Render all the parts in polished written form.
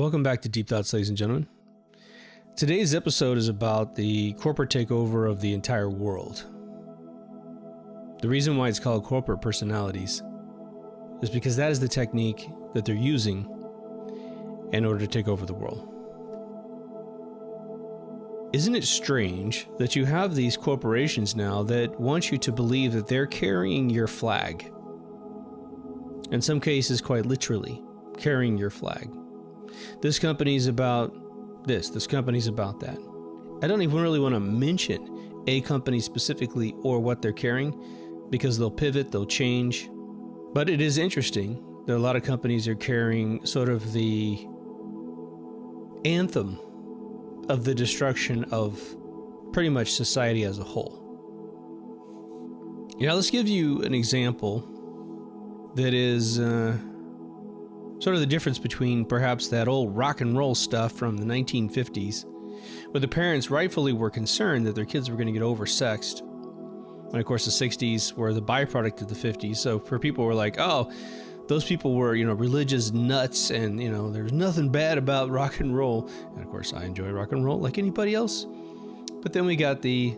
Welcome back to Deep Thoughts, ladies and gentlemen. Today's episode is about the corporate takeover of the entire world. The reason why it's called corporate personalities is because that is the technique that they're using in order to take over the world. Isn't it strange that you have these corporations now that want you to believe that they're carrying your flag? In some cases, quite literally, carrying your flag. This company's about this company's about that. I don't even really want to mention a company specifically or what they're carrying because they'll pivot, they'll change. But it is interesting that a lot of companies are carrying sort of the anthem of the destruction of pretty much society as a whole. Now, let's give you an example that is sort of the difference between perhaps that old rock and roll stuff from the 1950s, where the parents rightfully were concerned that their kids were going to get oversexed. And of course, the 60s were the byproduct of the 50s. So for people who were like, oh, those people were, religious nuts and, there's nothing bad about rock and roll. And of course, I enjoy rock and roll like anybody else. But then we got the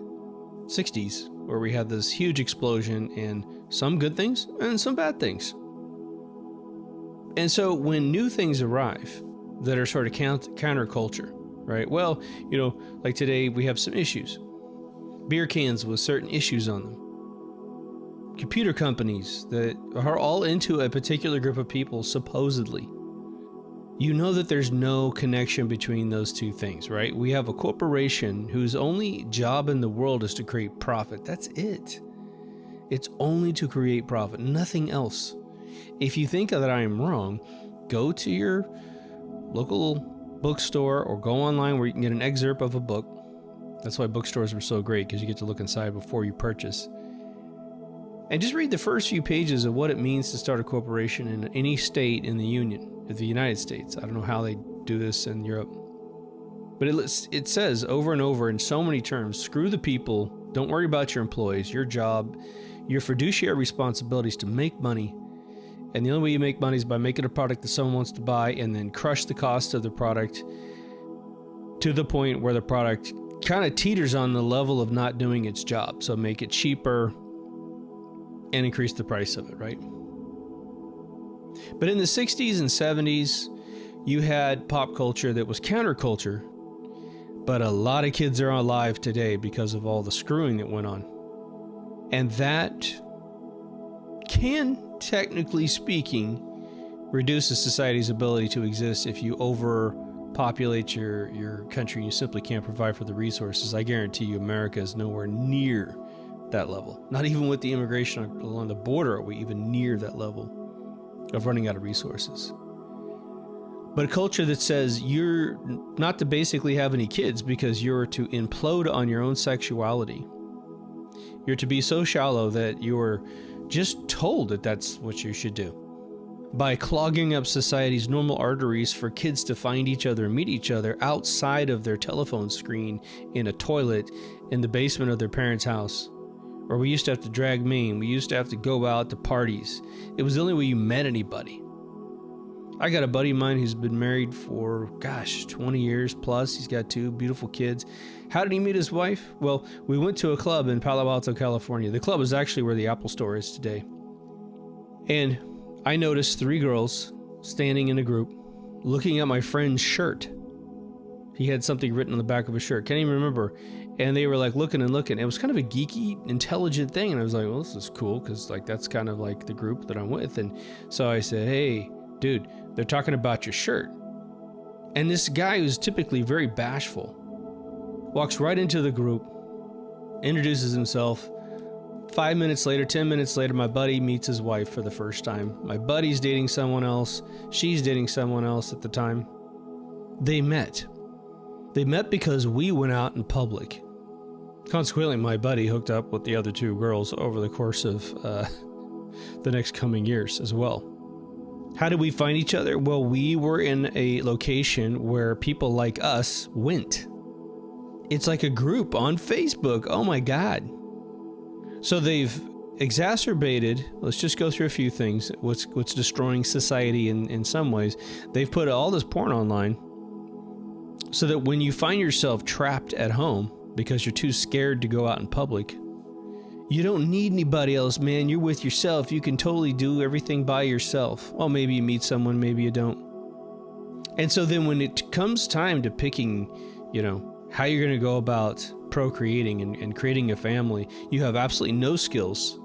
60s, where we had this huge explosion in some good things and some bad things. And so when new things arrive that are sort of counterculture, right? Well, like today we have some issues. Beer cans with certain issues on them. Computer companies that are all into a particular group of people, supposedly. You know that there's no connection between those two things, right? We have a corporation whose only job in the world is to create profit. That's it. It's only to create profit, nothing else. If you think that I am wrong, go to your local bookstore or go online where you can get an excerpt of a book. That's why bookstores were so great, because you get to look inside before you purchase. And just read the first few pages of what it means to start a corporation in any state in the Union, of the United States. I don't know how they do this in Europe. But it says over and over in so many terms, screw the people, don't worry about your employees, your job, your fiduciary responsibility is to make money. And the only way you make money is by making a product that someone wants to buy and then crush the cost of the product to the point where the product kind of teeters on the level of not doing its job. So make it cheaper and increase the price of it, right? But in the 60s and 70s, you had pop culture that was counterculture, but a lot of kids are alive today because of all the screwing that went on. And that can, technically speaking, reduce a society's ability to exist if you overpopulate your country and you simply can't provide for the resources. I guarantee you America is nowhere near that level. Not even with the immigration along the border are we even near that level of running out of resources. But a culture that says you're not to basically have any kids because you're to implode on your own sexuality. You're to be so shallow that you're just told that that's what you should do. By clogging up society's normal arteries for kids to find each other and meet each other outside of their telephone screen in a toilet in the basement of their parents' house. Or we used to have to drag Maine. We used to have to go out to parties. It was the only way you met anybody. I got a buddy of mine who's been married for, 20 years plus. He's got 2 beautiful kids. How did he meet his wife? Well, we went to a club in Palo Alto, California. The club is actually where the Apple store is today. And I noticed 3 girls standing in a group looking at my friend's shirt. He had something written on the back of his shirt. Can't even remember. And they were like looking and looking. It was kind of a geeky, intelligent thing. And I was like, well, this is cool because that's kind of like the group that I'm with. And so I said, hey, dude, they're talking about your shirt. And this guy who's typically very bashful walks right into the group, introduces himself. 5 minutes later, 10 minutes later, my buddy meets his wife for the first time. My buddy's dating someone else. She's dating someone else at the time. They met. They met because we went out in public. Consequently, my buddy hooked up with the other 2 girls over the course of the next coming years as well. How did we find each other? Well, we were in a location where people like us went. It's like a group on Facebook. Oh my God. So they've exacerbated, let's just go through a few things, what's destroying society in some ways. They've put all this porn online so that when you find yourself trapped at home because you're too scared to go out in public, you don't need anybody else, man. You're with yourself. You can totally do everything by yourself. Well, maybe you meet someone, maybe you don't. And so then when it comes time to picking, how you're going to go about procreating and creating a family, you have absolutely no skills.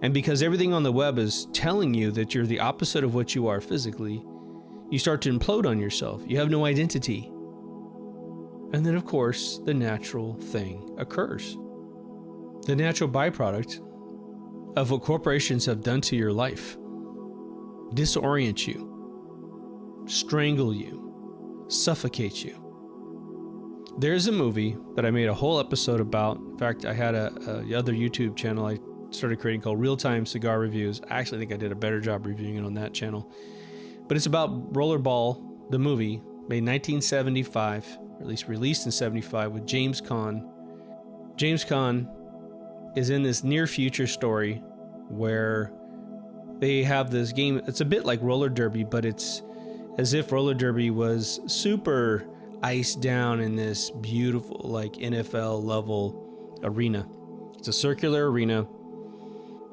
And because everything on the web is telling you that you're the opposite of what you are physically, you start to implode on yourself. You have no identity. And then, of course, the natural thing occurs. The natural byproduct of what corporations have done to your life: disorient you, strangle you, suffocate you. There's a movie that I made a whole episode about. In fact, I had a other YouTube channel I started creating called Real-Time Cigar Reviews. I actually think I did a better job reviewing it on that channel. But it's about Rollerball, the movie, made 1975, or at least released in 75, with James Caan. James Caan is in this near future story where they have this game. It's a bit like roller derby, but it's as if roller derby was super iced down in this beautiful, like NFL level arena. It's a circular arena.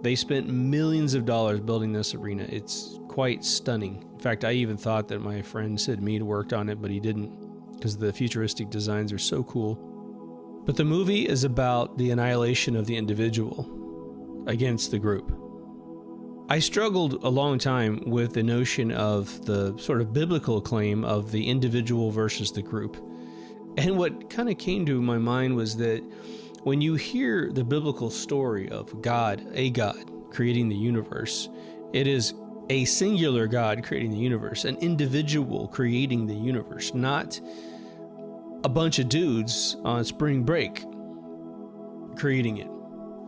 They spent millions of dollars building this arena. It's quite stunning. In fact, I even thought that my friend Sid Mead worked on it, but he didn't, because the futuristic designs are so cool. But the movie is about the annihilation of the individual against the group. I struggled a long time with the notion of the sort of biblical claim of the individual versus the group. And what kind of came to my mind was that when you hear the biblical story of God, a God creating the universe, it is a singular God creating the universe, an individual creating the universe, not a bunch of dudes on spring break creating it.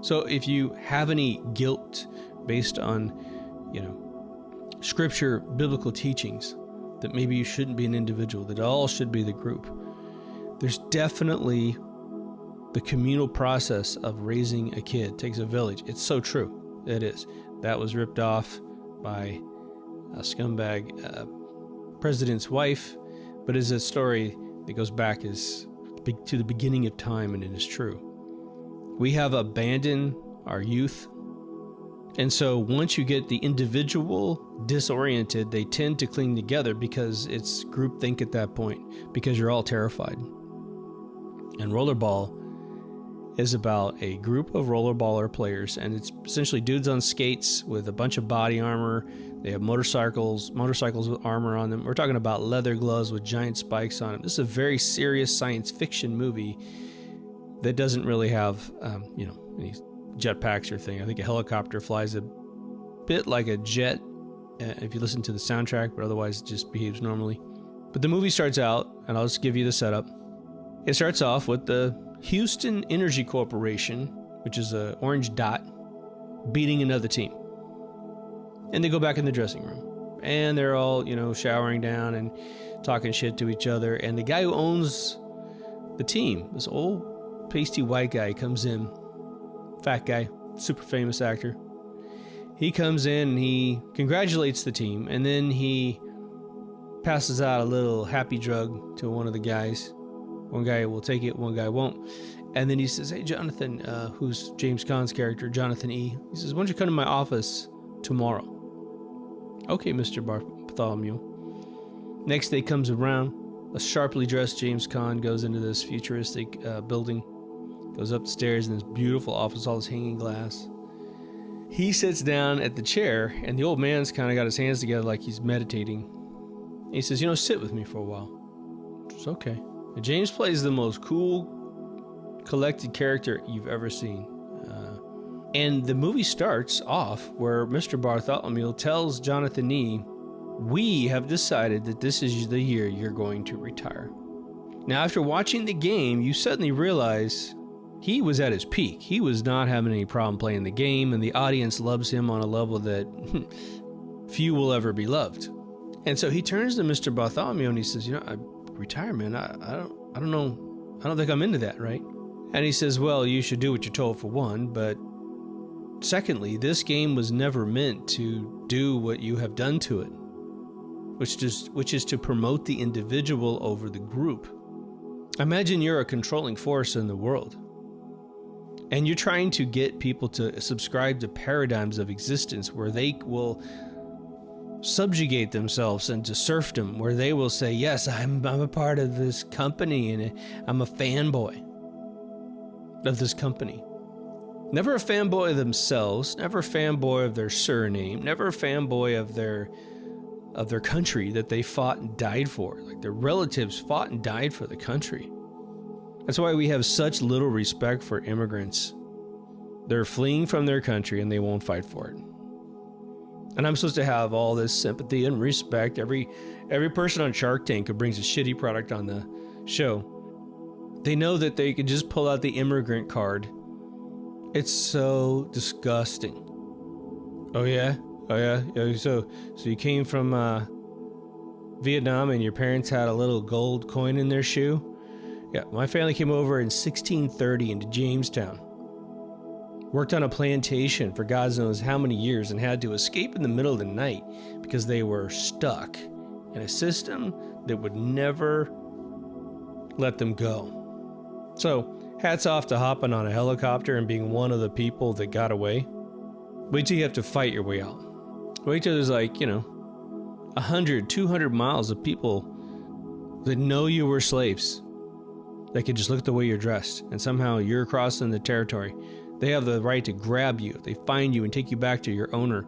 So if you have any guilt based on, scripture, biblical teachings, that maybe you shouldn't be an individual, that all should be the group, there's definitely the communal process of raising a kid. It takes a village. It's so true. It is. That was ripped off by a scumbag president's wife, but is a story that goes back to the beginning of time, and it is true. We have abandoned our youth. And so once you get the individual disoriented, they tend to cling together because it's groupthink at that point, because you're all terrified. And Rollerball is about a group of rollerballer players, and it's essentially dudes on skates with a bunch of body armor. They have motorcycles with armor on them. We're talking about leather gloves with giant spikes on them. This is a very serious science fiction movie that doesn't really have, any jetpacks or thing. I think a helicopter flies a bit like a jet if you listen to the soundtrack, but otherwise it just behaves normally. But the movie starts out, and I'll just give you the setup. It starts off with the Houston Energy Corporation, which is an orange dot, beating another team. And they go back in the dressing room, and they're all, showering down and talking shit to each other. And the guy who owns the team, this old pasty white guy, comes in. Fat guy, super famous actor. He comes in and he congratulates the team, and then he passes out a little happy drug to one of the guys. One guy will take it, one guy won't. And then he says, "Hey, Jonathan," who's James Caan's character, Jonathan E. He says, "Why don't you come to my office tomorrow?" "Okay, Mr. Bartholomew." Next day comes around. A sharply dressed James Caan goes into this futuristic building. Goes up the stairs in this beautiful office, all this hanging glass. He sits down at the chair, and the old man's kind of got his hands together like he's meditating. And he says, "Sit with me for a while." It's okay. And James plays the most cool, collected character you've ever seen. And the movie starts off where Mr. Bartholomew tells Jonathan Nee, "We have decided that this is the year you're going to retire." Now, after watching the game, you suddenly realize he was at his peak. He was not having any problem playing the game, and the audience loves him on a level that few will ever be loved. And so he turns to Mr. Bartholomew and he says, "I retire, man. I don't know. I don't think I'm into that, right?" And he says, "Well, you should do what you're told for one, but Secondly, this game was never meant to do what you have done to it, which is to promote the individual over the group. Imagine you're a controlling force in the world, and you're trying to get people to subscribe to paradigms of existence where they will subjugate themselves into serfdom, where they will say, yes, I'm a part of this company and I'm a fanboy of this company. Never a fanboy of themselves, never a fanboy of their surname, never a fanboy of their country that they fought and died for. Like their relatives fought and died for the country. That's why we have such little respect for immigrants. They're fleeing from their country and they won't fight for it. And I'm supposed to have all this sympathy and respect. Every person on Shark Tank who brings a shitty product on the show, they know that they can just pull out the immigrant card. It's so disgusting. Oh yeah? So you came from Vietnam and your parents had a little gold coin in their shoe? Yeah, my family came over in 1630 into Jamestown. Worked on a plantation for God knows how many years and had to escape in the middle of the night because they were stuck in a system that would never let them go. So, hats off to hopping on a helicopter and being one of the people that got away. Wait till you have to fight your way out. Wait till there's 100, 200 miles of people that know you were slaves. They could just look at the way you're dressed and somehow you're crossing the territory. They have the right to grab you. If they find you and take you back to your owner,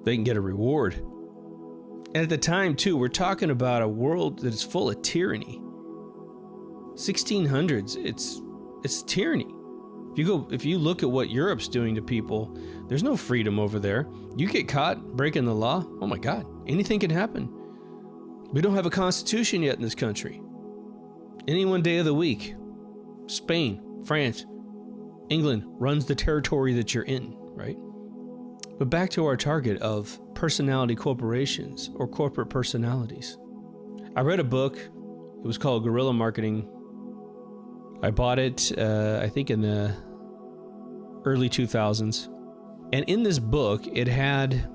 they can get a reward. And at the time, too, we're talking about a world that is full of tyranny. 1600s, it's tyranny. If you look at what Europe's doing to people, there's no freedom over there. You get caught breaking the law, oh my God, anything can happen. We don't have a constitution yet in this country. Any one day of the week, Spain, France, England runs the territory that you're in, right? But back to our target of personality corporations or corporate personalities. I read a book. It was called Guerrilla Marketing. I bought it, I think in the early 2000s. And in this book, it had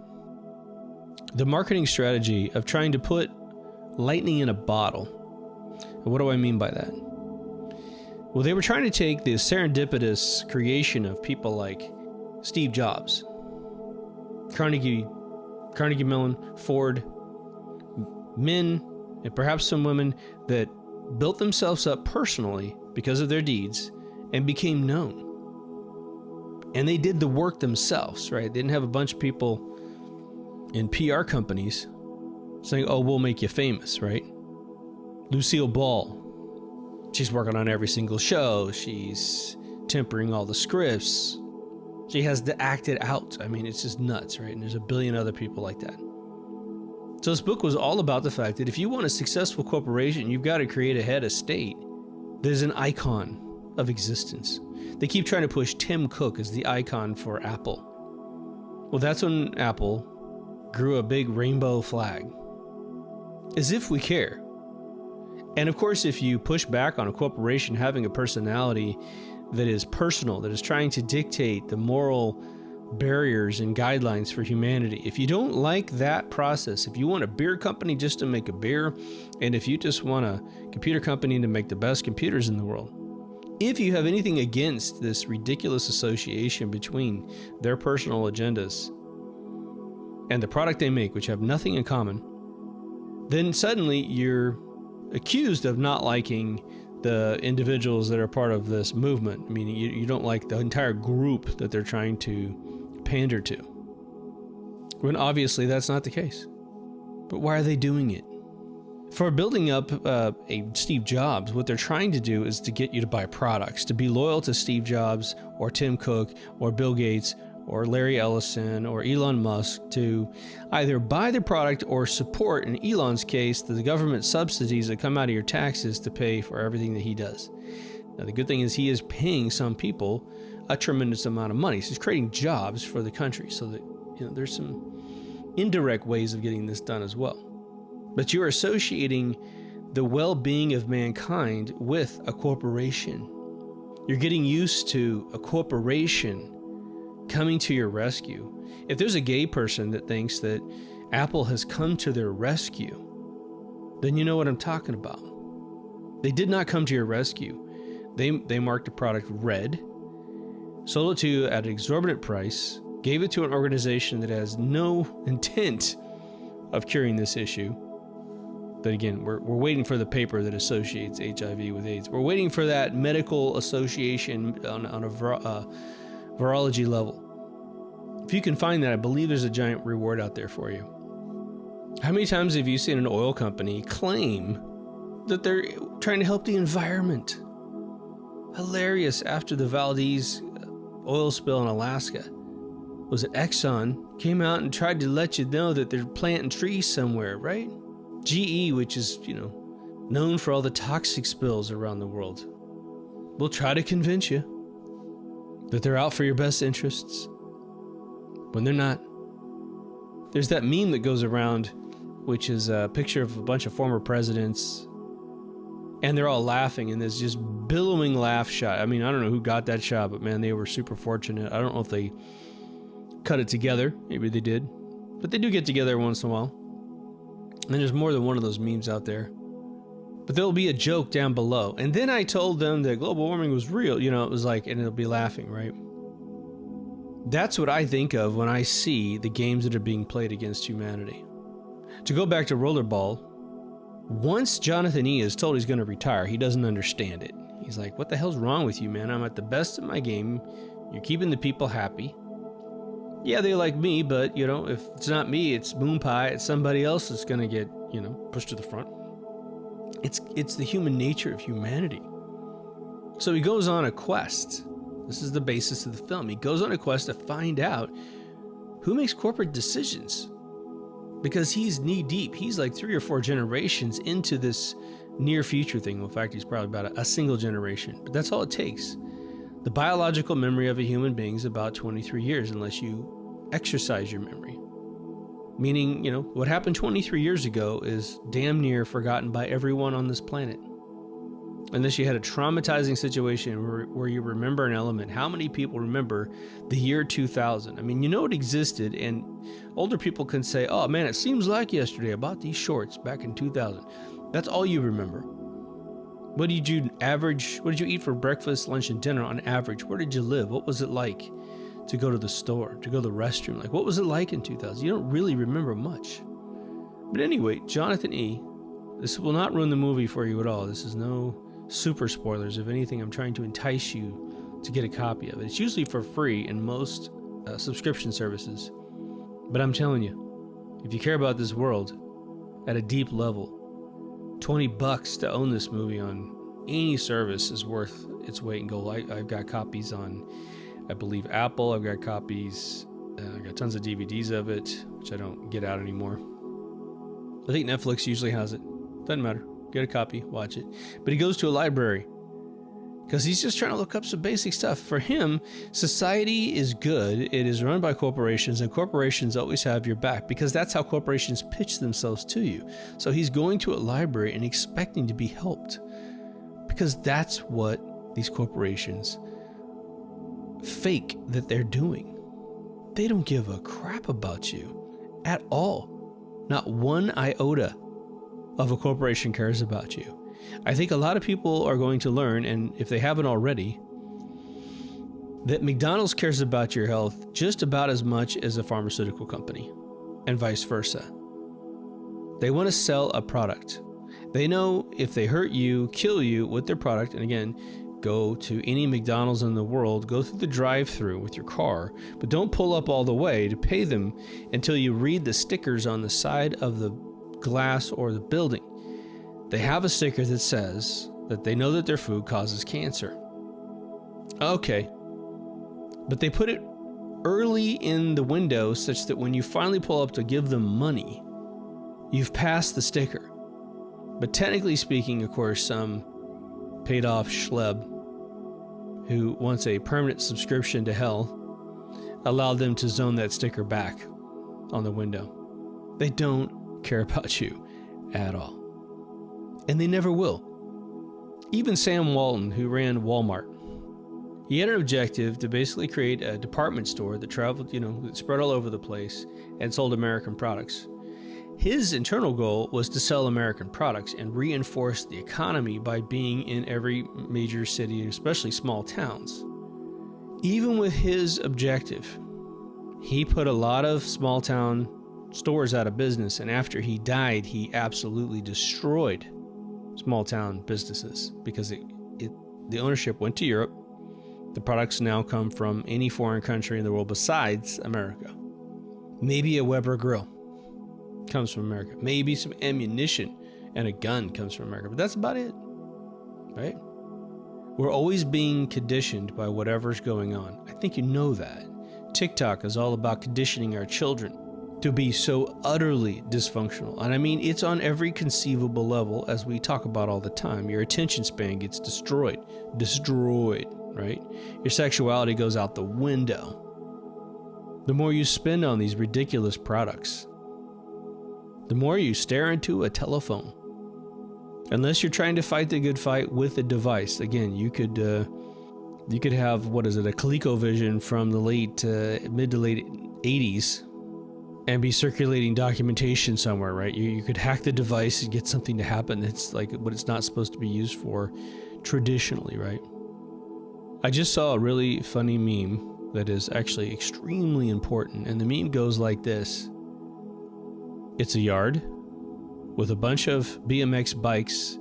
the marketing strategy of trying to put lightning in a bottle. And what do I mean by that? Well, they were trying to take the serendipitous creation of people like Steve Jobs, Carnegie Mellon, Ford, men, and perhaps some women that built themselves up personally because of their deeds and became known. And they did the work themselves, right? They didn't have a bunch of people in PR companies saying, oh, we'll make you famous, right? Lucille Ball. She's working on every single show. She's tempering all the scripts. She has to act it out. I mean, it's just nuts, right? And there's a billion other people like that. So this book was all about the fact that if you want a successful corporation, you've got to create a head of state that is an icon of existence. They keep trying to push Tim Cook as the icon for Apple. Well, that's when Apple grew a big rainbow flag. As if we care. And of course, if you push back on a corporation having a personality that is personal, that is trying to dictate the moral barriers and guidelines for humanity, if you don't like that process, if you want a beer company just to make a beer, and if you just want a computer company to make the best computers in the world, if you have anything against this ridiculous association between their personal agendas and the product they make, which have nothing in common, then suddenly you're accused of not liking the individuals that are part of this movement. I mean, you don't like the entire group that they're trying to pander to. When obviously that's not the case. But why are they doing it? For building up a Steve Jobs, what they're trying to do is to get you to buy products, to be loyal to Steve Jobs or Tim Cook or Bill Gates or Larry Ellison or Elon Musk, to either buy the product or support, in Elon's case, the government subsidies that come out of your taxes to pay for everything that he does. Now, the good thing is he is paying some people a tremendous amount of money. So he's creating jobs for the country, so that there's some indirect ways of getting this done as well. But you're associating the well-being of mankind with a corporation. You're getting used to a corporation coming to your rescue. If there's a gay person that thinks that Apple has come to their rescue, then you know what I'm talking about. They did not come to your rescue. They marked the product red, sold it to you at an exorbitant price, gave it to an organization that has no intent of curing this issue. But again, we're waiting for the paper that associates HIV with AIDS. We're waiting for that medical association on a virology level. If you can find that, I believe there's a giant reward out there for you. How many times have you seen an oil company claim that they're trying to help the environment? Hilarious. After the Valdez oil spill in Alaska, was it Exxon came out and tried to let you know that they're planting trees somewhere, right? GE, which is, known for all the toxic spills around the world, will try to convince you that they're out for your best interests when they're not. There's that meme that goes around, which is a picture of a bunch of former presidents, and they're all laughing in this just billowing laugh shot. I mean, I don't know who got that shot, but man, they were super fortunate. I don't know if they cut it together. Maybe they did. But they do get together once in a while. And there's more than one of those memes out there. But there'll be a joke down below. And then I told them that global warming was real. It was like, and it'll be laughing, right? That's what I think of when I see the games that are being played against humanity. To go back to Rollerball, once Jonathan E. is told he's going to retire, he doesn't understand it. He's like, what the hell's wrong with you, man? I'm at the best of my game. You're keeping the people happy. Yeah, they like me, but, if it's not me, it's Moon Pie, it's somebody else that's going to get, pushed to the front. It's the human nature of humanity. So he goes on a quest. This is the basis of the film. He goes on a quest to find out who makes corporate decisions. Because he's knee deep. He's like 3 or 4 generations into this near future thing. Well, in fact, he's probably about a single generation. But that's all it takes. The biological memory of a human being is about 23 years unless you exercise your memory. Meaning, what happened 23 years ago is damn near forgotten by everyone on this planet. Unless you had a traumatizing situation where you remember an element. How many people remember the year 2000? I mean, it existed, and older people can say, oh man, it seems like yesterday. I bought these shorts back in 2000. That's all you remember. What did you eat for breakfast, lunch, and dinner on average? Where did you live? What was it like to go to the store, to go to the restroom? Like, what was it like in 2000? You don't really remember much. But anyway, Jonathan E., this will not ruin the movie for you at all. This is no super spoilers. If anything, I'm trying to entice you to get a copy of it. It's usually for free in most subscription services. But I'm telling you, if you care about this world at a deep level, $20 to own this movie on any service is worth its weight in gold. I've got copies on, I believe, Apple. I've got copies. I've got tons of DVDs of it, which I don't get out anymore. I think Netflix usually has it. Doesn't matter. Get a copy, watch it. But he goes to a library because he's just trying to look up some basic stuff. For him, society is good. It is run by corporations, and corporations always have your back because that's how corporations pitch themselves to you. So he's going to a library and expecting to be helped because that's what these corporations fake that they're doing. They don't give a crap about you at all. Not one iota of a corporation cares about you. I think a lot of people are going to learn, and if they haven't already, that McDonald's cares about your health just about as much as a pharmaceutical company, and vice versa. They want to sell a product. They know if they hurt you, kill you with their product, and again, go to any McDonald's in the world, go through the drive-thru with your car, but don't pull up all the way to pay them until you read the stickers on the side of the glass or the building. They have a sticker that says that they know that their food causes cancer. Okay. But they put it early in the window such that when you finally pull up to give them money, you've passed the sticker. But technically speaking, of course, some paid off schleb who wants a permanent subscription to hell allowed them to zone that sticker back on the window. They don't care about you at all. And they never will. Even Sam Walton, who ran Walmart, He had an objective to basically create a department store that traveled, that spread all over the place and sold American products. His internal goal was to sell American products and reinforce the economy by being in every major city, especially small towns. Even with his objective, he put a lot of small town stores out of business, and after he died, he absolutely destroyed small town businesses because the ownership went to Europe. The products now come from any foreign country in the world besides America. Maybe a Weber grill comes from America. Maybe some ammunition and a gun comes from America, but that's about it, right? We're always being conditioned by whatever's going on. I think you know that. TikTok is all about conditioning our children to be so utterly dysfunctional. And I mean, it's on every conceivable level, as we talk about all the time. Your attention span gets destroyed, right? Your sexuality goes out the window. The more you spend on these ridiculous products, the more you stare into a telephone. Unless you're trying to fight the good fight with a device. Again, you could have, a ColecoVision from the mid to late 80s and be circulating documentation somewhere, right? You could hack the device and get something to happen that's like what it's not supposed to be used for traditionally, right? I just saw a really funny meme that is actually extremely important, and the meme goes like this. It's a yard with a bunch of BMX bikes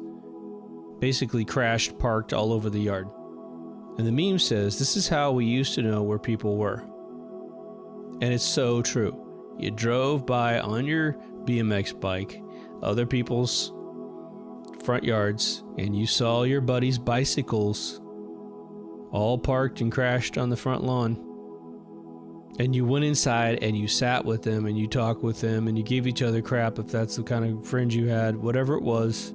basically crashed, parked all over the yard. And the meme says, this is how we used to know where people were. And it's so true. You drove by on your BMX bike, other people's front yards, and you saw your buddies' bicycles all parked and crashed on the front lawn. And you went inside and you sat with them and you talked with them and you gave each other crap if that's the kind of friends you had, whatever it was.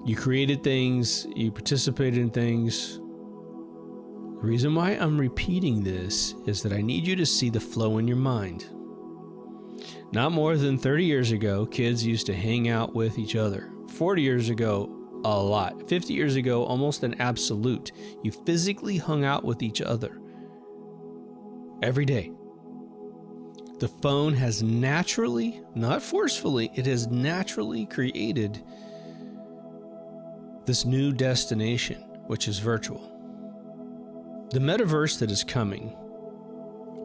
You created things, you participated in things. The reason why I'm repeating this is that I need you to see the flow in your mind. Not more than 30 years ago, kids used to hang out with each other. 40 years ago, a lot. 50 years ago, almost an absolute. You physically hung out with each other every day. The phone has naturally, not forcefully, it has naturally created this new destination, which is virtual. The metaverse that is coming,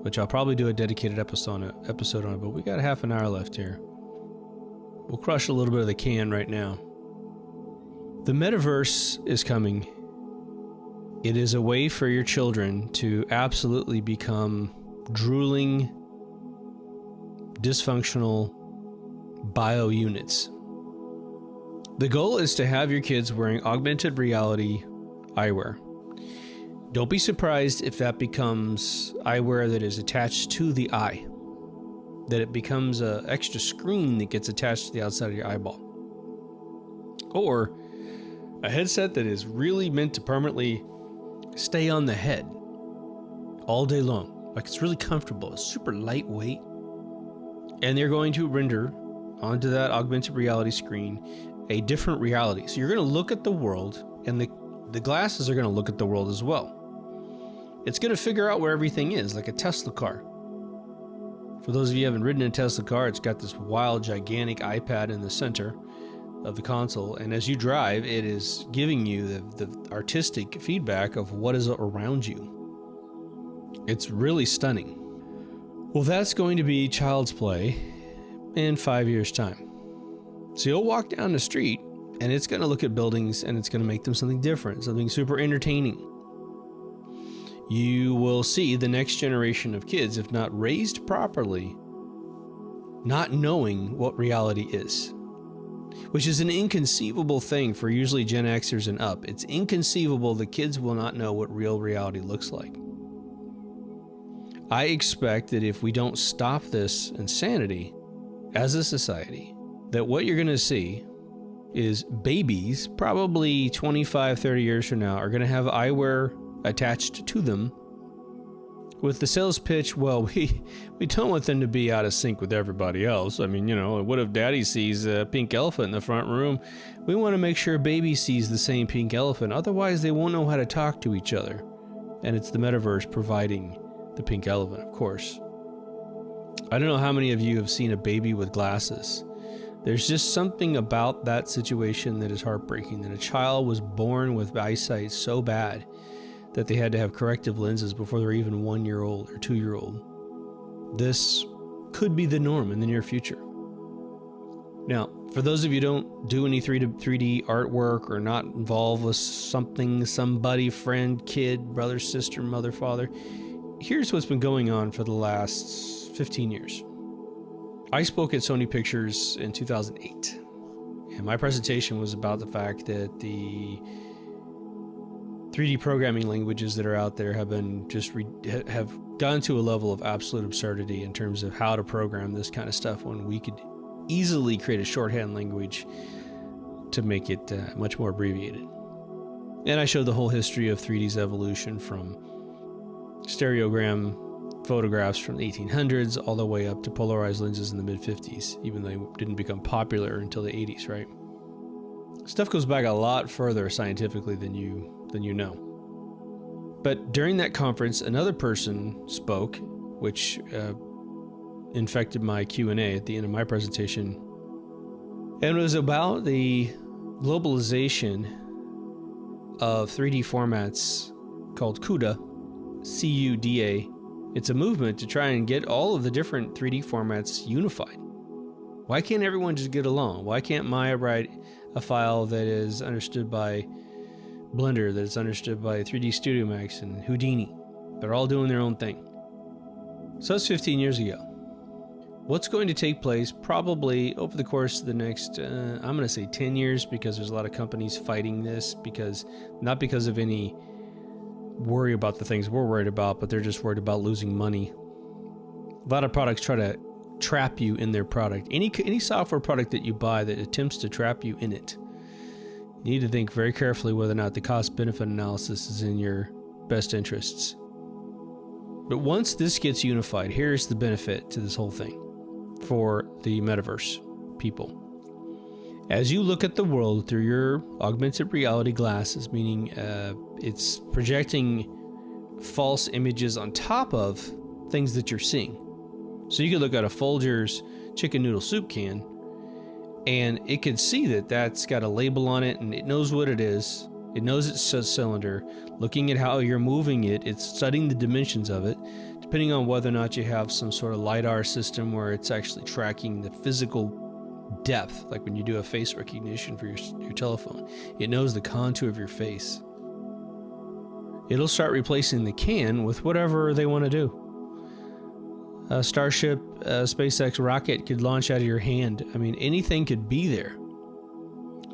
which I'll probably do a dedicated episode on it, but we got a half an hour left here. We'll crush a little bit of the can right now. The metaverse is coming. It is a way for your children to absolutely become drooling, dysfunctional bio units. The goal is to have your kids wearing augmented reality eyewear. Don't be surprised if that becomes eyewear that is attached to the eye, that it becomes an extra screen that gets attached to the outside of your eyeball. Or a headset that is really meant to permanently stay on the head all day long. Like, it's really comfortable. It's super lightweight. And they're going to render onto that augmented reality screen a different reality. So you're going to look at the world, and the glasses are going to look at the world as well. It's going to figure out where everything is, like a Tesla car. For those of you who haven't ridden a Tesla car, it's got this wild, gigantic iPad in the center of the console, and as you drive, it is giving you the artistic feedback of what is around you. It's really stunning. Well, that's going to be child's play in 5 years' time. So you'll walk down the street, and it's going to look at buildings, and it's going to make them something different, something super entertaining. You will see the next generation of kids, if not raised properly, not knowing what reality is. Which is an inconceivable thing for usually Gen Xers and up. It's inconceivable that kids will not know what real reality looks like. I expect that if we don't stop this insanity as a society, that what you're going to see is babies, probably 25, 30 years from now, are going to have eyewear attached to them with the sales pitch, well, we don't want them to be out of sync with everybody else. I mean, what if daddy sees a pink elephant in the front room? We want to make sure baby sees the same pink elephant. Otherwise, they won't know how to talk to each other. And it's the metaverse providing the pink elephant, of course. I don't know how many of you have seen a baby with glasses. There's just something about that situation that is heartbreaking, that a child was born with eyesight so bad that they had to have corrective lenses before they're even 1 year old or 2 year old. This could be the norm in the near future. Now, for those of you who don't do any 3D artwork or not involved with something, somebody, friend, kid, brother, sister, mother, father, here's what's been going on for the last 15 years. I spoke at Sony Pictures in 2008, and my presentation was about the fact that the 3D programming languages that are out there have been have gone to a level of absolute absurdity in terms of how to program this kind of stuff, when we could easily create a shorthand language to make it much more abbreviated. And I showed the whole history of 3D's evolution from stereogram photographs from the 1800s all the way up to polarized lenses in the mid-50s, even though they didn't become popular until the 80s, right? Stuff goes back a lot further scientifically than you know. But during that conference, another person spoke, which infected my Q&A at the end of my presentation. And it was about the globalization of 3D formats called CUDA, C-U-D-A. It's a movement to try and get all of the different 3D formats unified. Why can't everyone just get along? Why can't Maya write a file that is understood by Blender, that is understood by 3D Studio Max and Houdini? They're all doing their own thing. So that's 15 years ago. What's going to take place probably over the course of the next, I'm going to say 10 years, because there's a lot of companies fighting this, not because of any worry about the things we're worried about, but they're just worried about losing money. A lot of products try to trap you in their product. Any software product that you buy that attempts to trap you in it, you need to think very carefully whether or not the cost-benefit analysis is in your best interests. But once this gets unified, here's the benefit to this whole thing for the metaverse people. As you look at the world through your augmented reality glasses, meaning it's projecting false images on top of things that you're seeing. So you could look at a Folgers chicken noodle soup can, and it could see that that's got a label on it, and it knows what it is. It knows it's a cylinder. Looking at how you're moving it, it's studying the dimensions of it, depending on whether or not you have some sort of LiDAR system where it's actually tracking the physical depth, like when you do a face recognition for your telephone. It knows the contour of your face. It'll start replacing the can with whatever they want to do. A Starship, SpaceX rocket could launch out of your hand. I mean, anything could be there.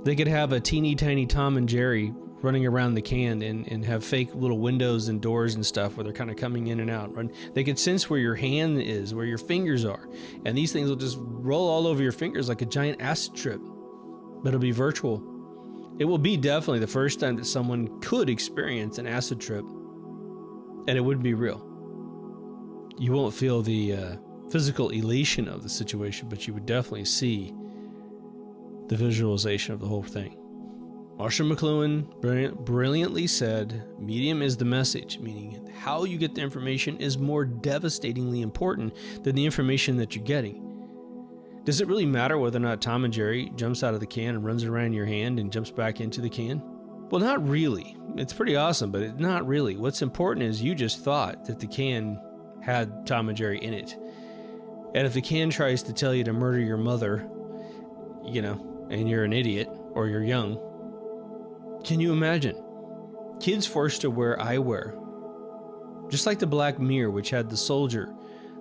They could have a teeny tiny Tom and Jerry running around the can and have fake little windows and doors and stuff where they're kind of coming in and out. They could sense where your hand is, where your fingers are. And these things will just roll all over your fingers like a giant acid trip. But it'll be virtual. It will be definitely the first time that someone could experience an acid trip. And it wouldn't be real. You won't feel the physical elation of the situation, but you would definitely see the visualization of the whole thing. Marshall McLuhan brilliantly said, medium is the message, meaning how you get the information is more devastatingly important than the information that you're getting. Does it really matter whether or not Tom and Jerry jumps out of the can and runs around your hand and jumps back into the can? Well, not really. It's pretty awesome, but it's not really. What's important is you just thought that the can had Tom and Jerry in it. And if the can tries to tell you to murder your mother, and you're an idiot or you're young, can you imagine? Kids forced to wear eyewear. Just like the Black Mirror, which had the soldier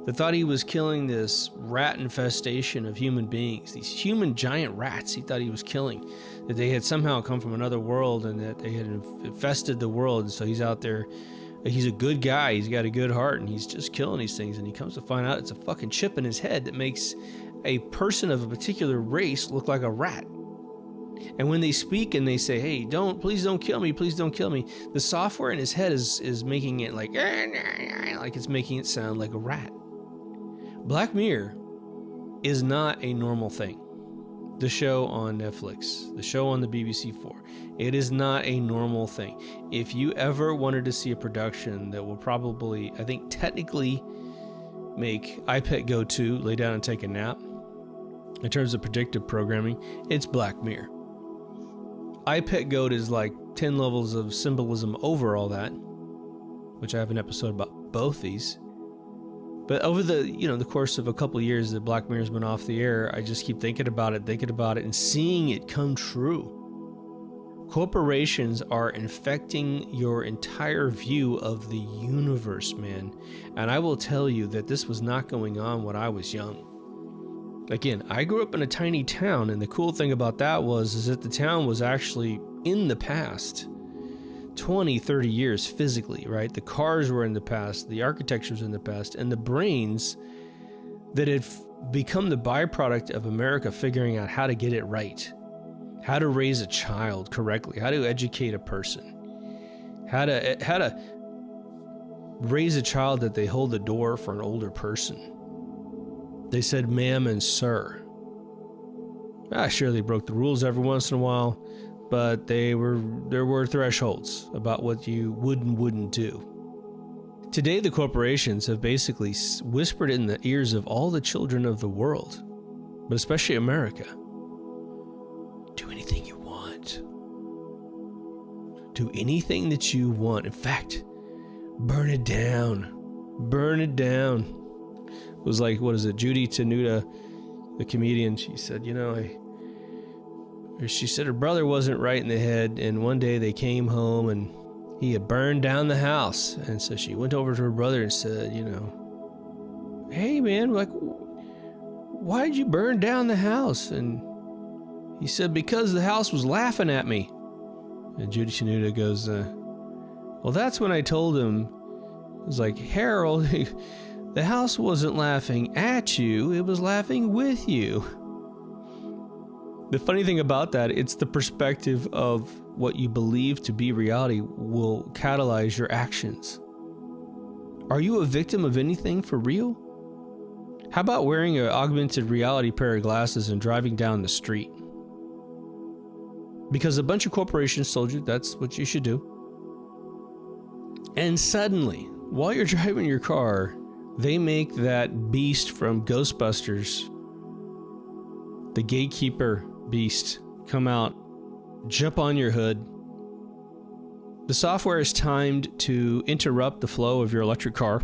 that thought he was killing this rat infestation of human beings, these human giant rats he thought he was killing, that they had somehow come from another world and that they had infested the world. And so he's out there, he's a good guy, he's got a good heart, and he's just killing these things. And he comes to find out it's a fucking chip in his head that makes a person of a particular race look like a rat. And when they speak and they say, hey, please don't kill me, the software in his head is making it like it's making it sound like a rat. Black Mirror is not a normal thing. the show on Netflix, the show on the BBC4. It is not a normal thing. If you ever wanted to see a production that will probably, I think, technically make iPet Go 2 lay down and take a nap, in terms of predictive programming, it's Black Mirror. iPet Goat is like 10 levels of symbolism over all that, which I have an episode about both these. But over the course of a couple of years that Black Mirror's been off the air, I just keep thinking about it, and seeing it come true. Corporations are infecting your entire view of the universe, man. And I will tell you that this was not going on when I was young. Again, I grew up in a tiny town, and the cool thing about that is that the town was actually in the past 20, 30 years physically, right? The cars were in the past, the architecture was in the past, and the brains that had become the byproduct of America figuring out how to get it right, how to raise a child correctly, how to educate a person, how to raise a child that they hold the door for an older person. They said ma'am and sir. Sure, they broke the rules every once in a while, but there were thresholds about what you would and wouldn't do. Today, the corporations have basically whispered in the ears of all the children of the world, but especially America. Do anything you want. Do anything that you want. In fact, burn it down. Burn it down. It was like, what is it, Judy Tenuta, the comedian, she said, she said her brother wasn't right in the head, and one day they came home and he had burned down the house. And so she went over to her brother and said, hey man, like, why did you burn down the house? And he said, because the house was laughing at me. And Judy Tenuta goes, well, that's when I told him, it was like, Harold, the house wasn't laughing at you, it was laughing with you. The funny thing about that, it's the perspective of what you believe to be reality will catalyze your actions. Are you a victim of anything for real? How about wearing an augmented reality pair of glasses and driving down the street? Because a bunch of corporations told you that's what you should do. And suddenly, while you're driving your car, they make that beast from Ghostbusters, the gatekeeper beast, come out, jump on your hood. The software is timed to interrupt the flow of your electric car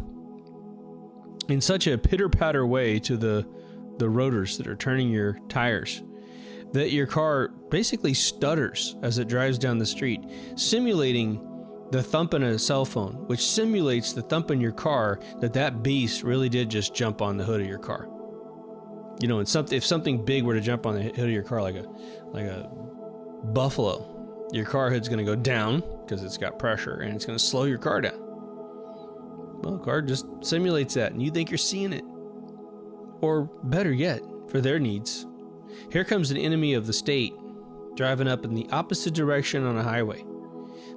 in such a pitter-patter way to the rotors that are turning your tires that your car basically stutters as it drives down the street, simulating the thump in a cell phone, which simulates the thump in your car that beast really did just jump on the hood of your car. And if something big were to jump on the hood of your car, like a buffalo, your car hood's going to go down because it's got pressure, and it's going to slow your car down. Well, the car just simulates that, and you think you're seeing it. Or better yet, for their needs, here comes an enemy of the state driving up in the opposite direction on a highway.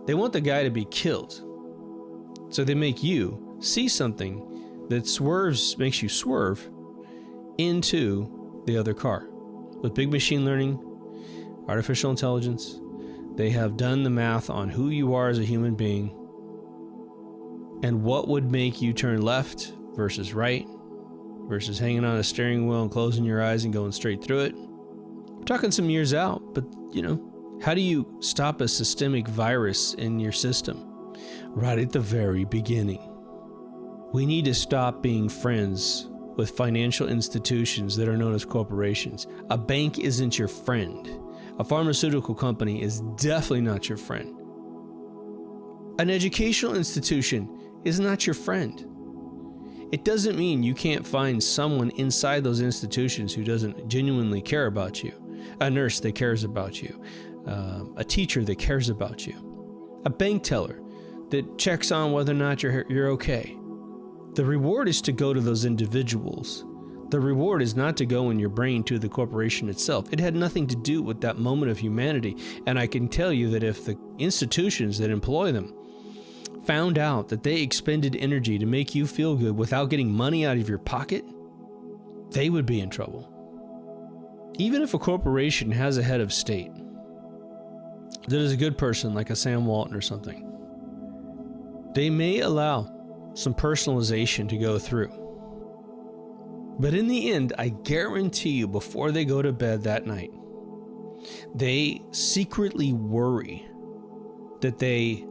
They want the guy to be killed. So they make you see something that makes you swerve into the other car. With big machine learning, artificial intelligence, they have done the math on who you are as a human being and what would make you turn left versus right versus hanging on a steering wheel and closing your eyes and going straight through it. We're talking some years out, but how do you stop a systemic virus in your system? Right at the very beginning. We need to stop being friends with financial institutions that are known as corporations. A bank isn't your friend. A pharmaceutical company is definitely not your friend. An educational institution is not your friend. It doesn't mean you can't find someone inside those institutions who doesn't genuinely care about you. A nurse that cares about you. A teacher that cares about you. A bank teller that checks on whether or not you're okay. The reward is to go to those individuals. The reward is not to go in your brain to the corporation itself. It had nothing to do with that moment of humanity. And I can tell you that if the institutions that employ them found out that they expended energy to make you feel good without getting money out of your pocket, they would be in trouble. even if a corporation has a head of state that is a good person, like a Sam Walton or something, they may allow some personalization to go through. But in the end, I guarantee you, before they go to bed that night, they secretly worry that they,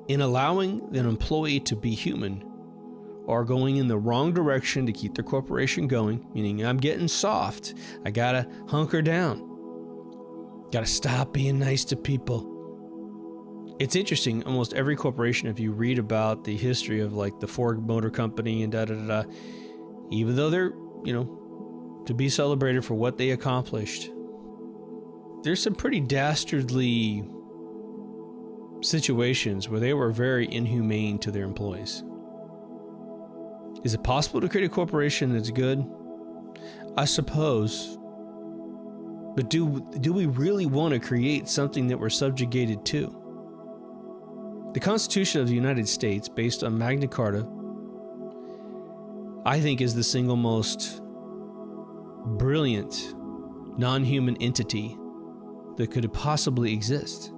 in allowing an employee to be human, are going in the wrong direction to keep their corporation going, meaning I'm getting soft. I gotta hunker down. Gotta stop being nice to people. It's interesting, almost every corporation, if you read about the history of like the Ford Motor Company and da-da-da-da, even though they're, to be celebrated for what they accomplished, there's some pretty dastardly situations where they were very inhumane to their employees. Is it possible to create a corporation that's good? I suppose. But do we really want to create something that we're subjugated to? The Constitution of the United States, based on Magna Carta, I think is the single most brilliant non-human entity that could possibly exist.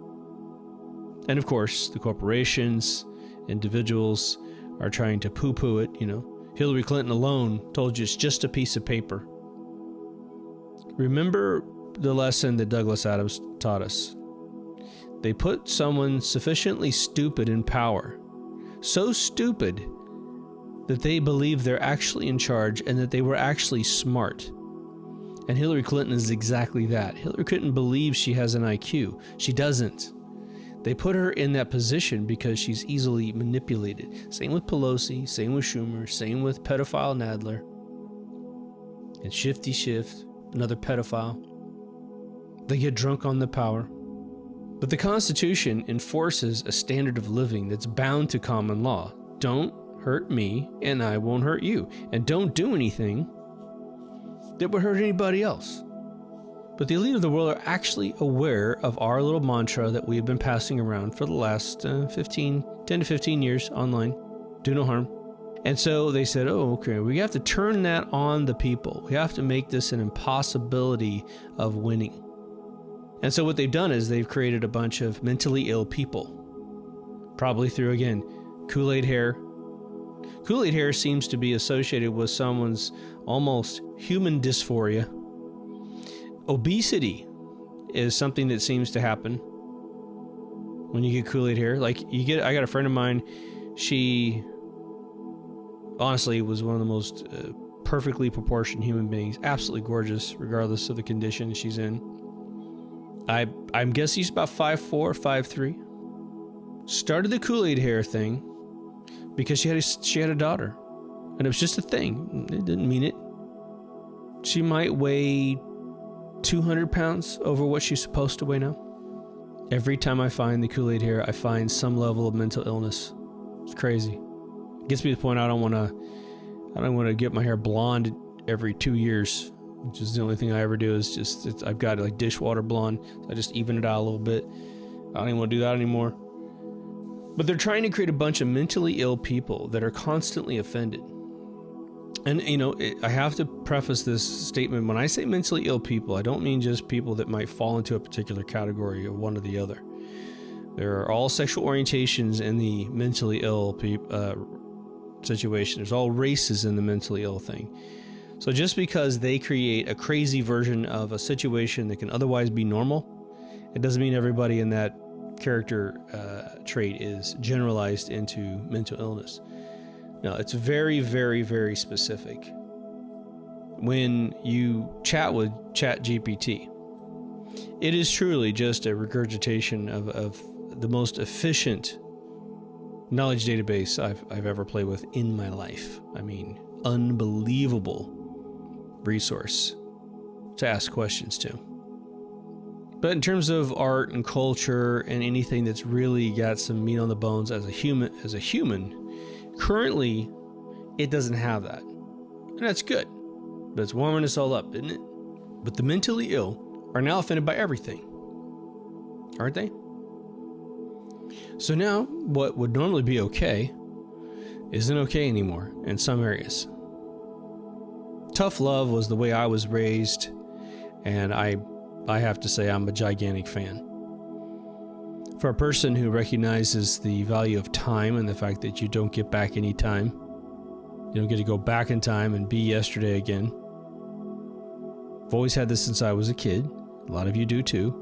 And of course, the corporations, individuals are trying to poo-poo it, Hillary Clinton alone told you it's just a piece of paper. Remember the lesson that Douglas Adams taught us. They put someone sufficiently stupid in power, so stupid that they believe they're actually in charge and that they were actually smart. And Hillary Clinton is exactly that. Hillary Clinton believes she has an IQ. She doesn't. They put her in that position because she's easily manipulated. Same with Pelosi, same with Schumer, same with pedophile Nadler. And Shifty Schiff, another pedophile. They get drunk on the power. But the Constitution enforces a standard of living that's bound to common law. Don't hurt me, and I won't hurt you. And don't do anything that would hurt anybody else. But the elite of the world are actually aware of our little mantra that we have been passing around for the last 10 to 15 years online. Do no harm. And so they said, okay, we have to turn that on the people. We have to make this an impossibility of winning. And so what they've done is they've created a bunch of mentally ill people. Probably through, again, Kool-Aid hair. Kool-Aid hair seems to be associated with someone's almost human dysphoria. Obesity is something that seems to happen when you get Kool-Aid hair. I got a friend of mine, she honestly was one of the most perfectly proportioned human beings, absolutely gorgeous, regardless of the condition she's in. I'm guessing she's about 5'4", 5'3". Started the Kool-Aid hair thing because she had a daughter, and it was just a thing. It didn't mean it. She might weigh 200 pounds over what she's supposed to weigh now. Every time I find the Kool-Aid hair, I find some level of mental illness. It's crazy. It gets me to the point I don't want to get my hair blonde every 2 years, which is the only thing I ever do. Is I've got like dishwater blonde. So I just even it out a little bit. I don't even want to do that anymore. But they're trying to create a bunch of mentally ill people that are constantly offended. And, I have to preface this statement. When I say mentally ill people, I don't mean just people that might fall into a particular category of one or the other. There are all sexual orientations in the mentally ill situation. There's all races in the mentally ill thing. So just because they create a crazy version of a situation that can otherwise be normal, it doesn't mean everybody in that character trait is generalized into mental illness. No, it's very, very, very specific. When you chat with ChatGPT, it is truly just a regurgitation of the most efficient knowledge database I've ever played with in my life. I mean, unbelievable resource to ask questions to. But in terms of art and culture and anything that's really got some meat on the bones as a human, currently, it doesn't have that. And that's good. But it's warming us all up, isn't it? But the mentally ill are now offended by everything. Aren't they? So now, what would normally be okay isn't okay anymore in some areas. Tough love was the way I was raised. And I have to say I'm a gigantic fan. For a person who recognizes the value of time and the fact that you don't get back any time, you don't get to go back in time and be yesterday again. I've always had this since I was a kid. A lot of you do too.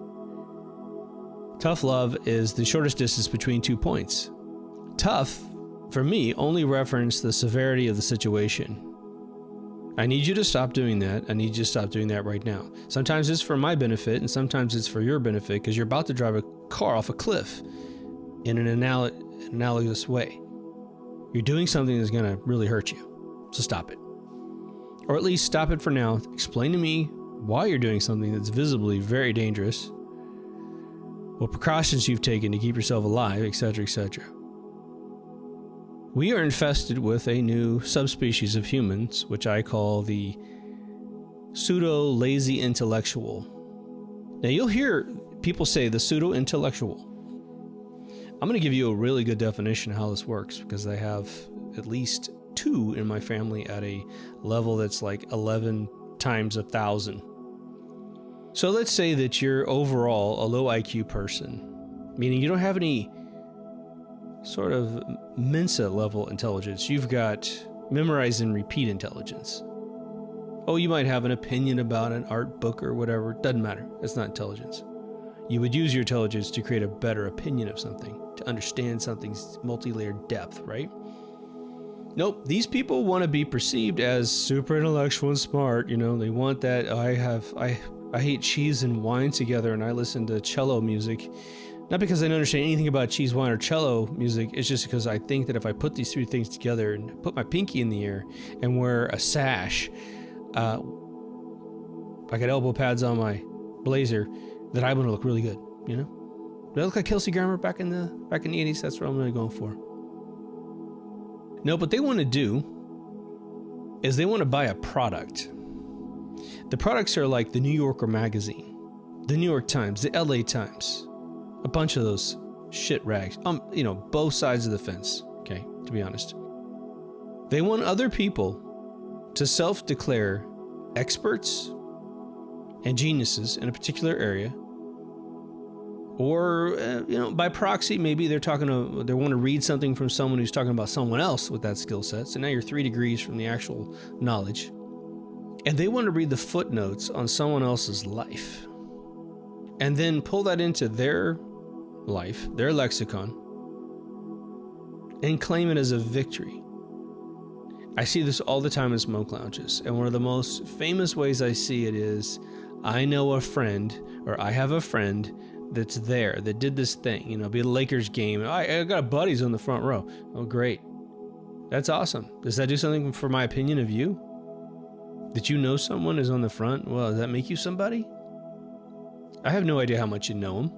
Tough love is the shortest distance between 2 points. Tough, for me, only reference the severity of the situation. I need you to stop doing that. I need you to stop doing that right now. Sometimes it's for my benefit, and sometimes it's for your benefit because you're about to drive a car off a cliff in an analogous way. You're doing something that's going to really hurt you. So stop it. Or at least stop it for now. Explain to me why you're doing something that's visibly very dangerous, what precautions you've taken to keep yourself alive, etc., etc. We are infested with a new subspecies of humans, which I call the pseudo-lazy intellectual. Now, you'll hear people say the pseudo-intellectual. I'm going to give you a really good definition of how this works, because I have at least 2 in my family at a level that's like 11 times 1,000. So let's say that you're overall a low IQ person, meaning you don't have any sort of Mensa level intelligence. You've got memorize and repeat intelligence. Oh, you might have an opinion about an art book or whatever. Doesn't matter. That's not intelligence. You would use your intelligence to create a better opinion of something, to understand something's multi-layered depth, right? Nope. These people want to be perceived as super intellectual and smart. You know, they want that. I hate cheese and wine together, and I listen to cello music. Not because I don't understand anything about cheese, wine, or cello music. It's just because I think that if I put these 3 things together and put my pinky in the air and wear a sash, I got elbow pads on my blazer, that I'm going to look really good, you know? Do I look like Kelsey Grammer back in the 80s? That's what I'm really going for. No, what they want to do is they want to buy a product. The products are like the New Yorker magazine, the New York Times, the LA Times, a bunch of those shit rags. Both sides of the fence, okay, to be honest. They want other people to self-declare experts and geniuses in a particular area. Or, by proxy, maybe they want to read something from someone who's talking about someone else with that skill set. So now you're 3 degrees from the actual knowledge. And they want to read the footnotes on someone else's life. And then pull that into their life, their lexicon, and claim it as a victory. I see this all the time in smoke lounges. And one of the most famous ways I see it is, I know a friend, or I have a friend that's there, that did this thing, be a Lakers game. I got buddies on the front row. Oh, great. That's awesome. Does that do something for my opinion of you? That you know someone is on the front? Well, does that make you somebody? I have no idea how much you know them.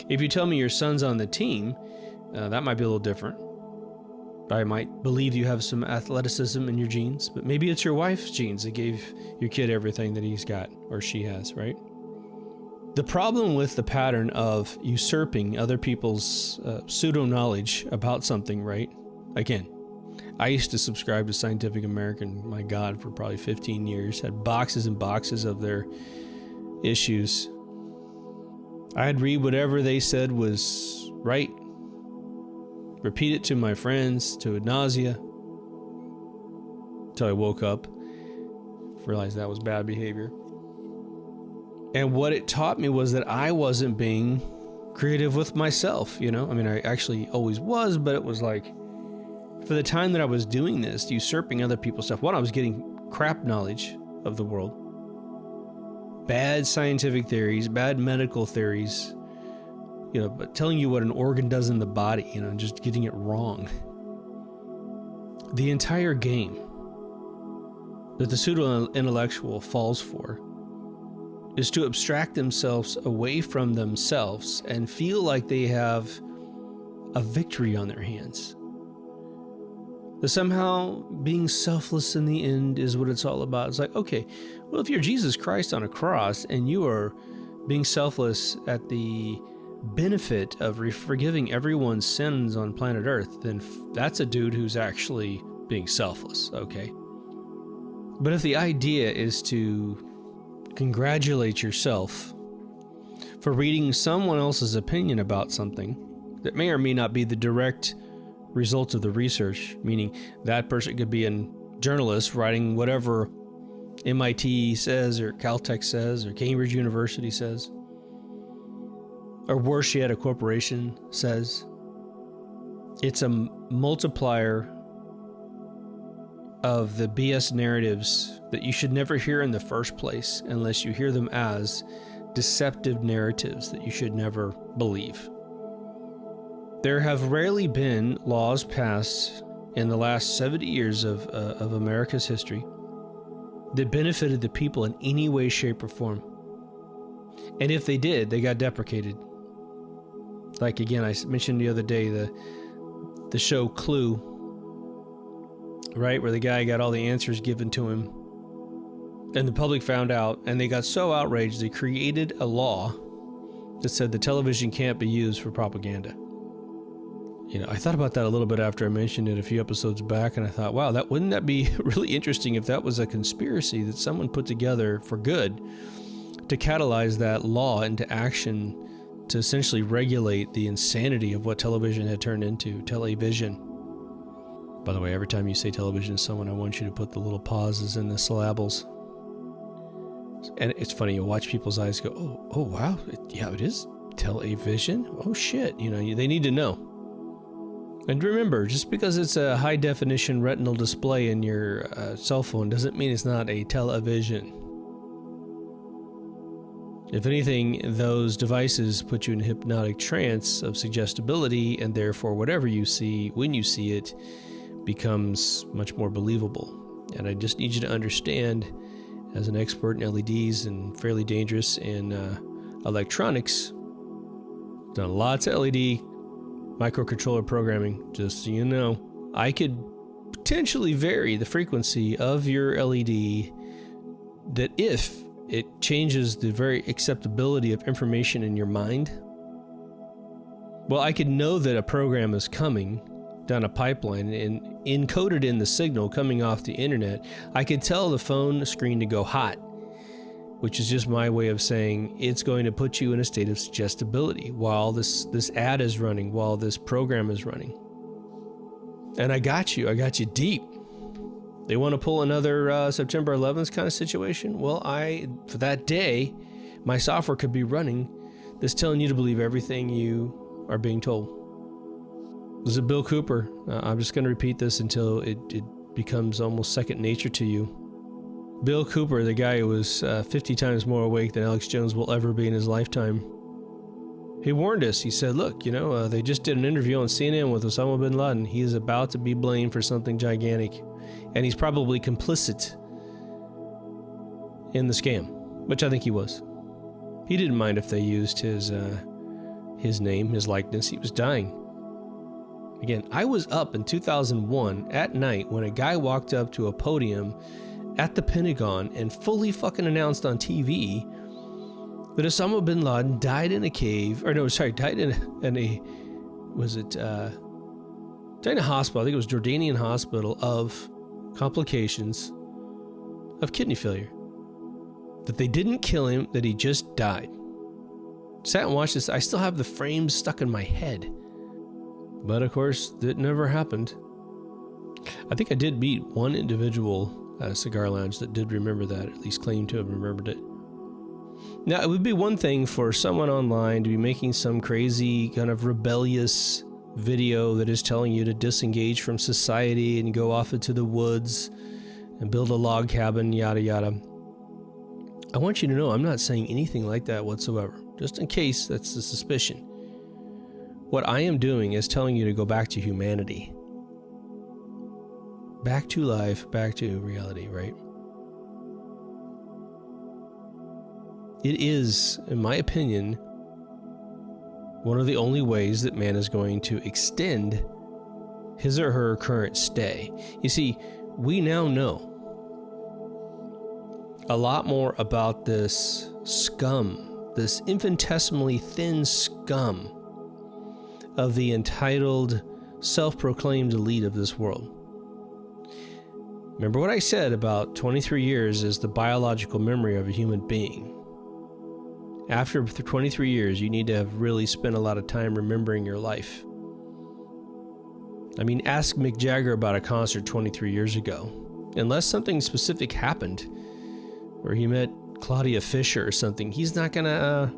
If you tell me your son's on the team, that might be a little different. I might believe you have some athleticism in your genes, but maybe it's your wife's genes that gave your kid everything that he's got, or she has, right? The problem with the pattern of usurping other people's pseudo-knowledge about something, right? Again, I used to subscribe to Scientific American, my God, for probably 15 years. Had boxes and boxes of their issues. I'd read whatever they said was right. Repeat it to my friends, to ad nausea. Until I woke up. Realized that was bad behavior. And what it taught me was that I wasn't being creative with myself, I actually always was, but it was like, for the time that I was doing this, usurping other people's stuff, one, I was getting crap knowledge of the world. Bad scientific theories, bad medical theories, but telling you what an organ does in the body, just getting it wrong. The entire game that the pseudo-intellectual falls for is to abstract themselves away from themselves and feel like they have a victory on their hands. That somehow being selfless in the end is what it's all about. It's like, okay, well, if you're Jesus Christ on a cross and you are being selfless at the benefit of forgiving everyone's sins on planet Earth, then that's a dude who's actually being selfless, okay? But if the idea is to congratulate yourself for reading someone else's opinion about something that may or may not be the direct result of the research, meaning that person could be a journalist writing whatever MIT says or Caltech says or Cambridge University says, or worse yet, a corporation says. It's a multiplier of the BS narratives that you should never hear in the first place unless you hear them as deceptive narratives that you should never believe. There have rarely been laws passed in the last 70 years of America's history that benefited the people in any way, shape, or form. And if they did, they got deprecated. Like, again, I mentioned the other day, the show Clue, right, where the guy got all the answers given to him, and the public found out, and they got so outraged, they created a law that said the television can't be used for propaganda. You know, I thought about that a little bit after I mentioned it a few episodes back, and I thought, wow, wouldn't that be really interesting if that was a conspiracy that someone put together for good to catalyze that law into action to essentially regulate the insanity of what television had turned into, television. By the way, every time you say television to someone, I want you to put the little pauses in the syllables. And it's funny, you'll watch people's eyes go, oh wow, it is television? Oh shit, you know, they need to know. And remember, just because it's a high-definition retinal display in your cell phone doesn't mean it's not a television. If anything, those devices put you in a hypnotic trance of suggestibility, and therefore whatever you see, when you see it, becomes much more believable. And I just need you to understand, as an expert in LEDs and fairly dangerous in electronics, done lots of LED microcontroller programming, just so you know, I could potentially vary the frequency of your LED that if it changes the very acceptability of information in your mind, well, I could know that a program is coming down a pipeline and encoded in the signal coming off the internet. I could tell the phone screen to go hot, which is just my way of saying it's going to put you in a state of suggestibility while this ad is running, while this program is running. And I got you deep. They want to pull another September 11th kind of situation? Well, for that day, my software could be running that's telling you to believe everything you are being told. This is Bill Cooper. I'm just going to repeat this until it becomes almost second nature to you. Bill Cooper, the guy who was 50 times more awake than Alex Jones will ever be in his lifetime, he warned us. He said, look, they just did an interview on CNN with Osama bin Laden. He is about to be blamed for something gigantic, and he's probably complicit in the scam, which I think he was. He didn't mind if they used his name, his likeness. He was dying. Again, I was up in 2001 at night when a guy walked up to a podium at the Pentagon and fully fucking announced on TV that Osama bin Laden died in a cave, died in a hospital, I think it was Jordanian hospital, of complications of kidney failure. That they didn't kill him, that he just died. Sat and watched this. I still have the frames stuck in my head. But of course, that never happened. I think I did meet one individual at a cigar lounge that did remember that, at least claimed to have remembered it. Now, it would be one thing for someone online to be making some crazy kind of rebellious video that is telling you to disengage from society and go off into the woods and build a log cabin, yada yada. I want you to know I'm not saying anything like that whatsoever, just in case that's the suspicion. What I am doing is telling you to go back to humanity. Back to life, back to reality, right? It is, in my opinion, one of the only ways that man is going to extend his or her current stay. You see, we now know a lot more about this scum, this infinitesimally thin scum of the entitled, self-proclaimed elite of this world. Remember what I said about 23 years is the biological memory of a human being. After 23 years, you need to have really spent a lot of time remembering your life. I mean, ask Mick Jagger about a concert 23 years ago. Unless something specific happened, or he met Claudia Fisher or something, he's not going to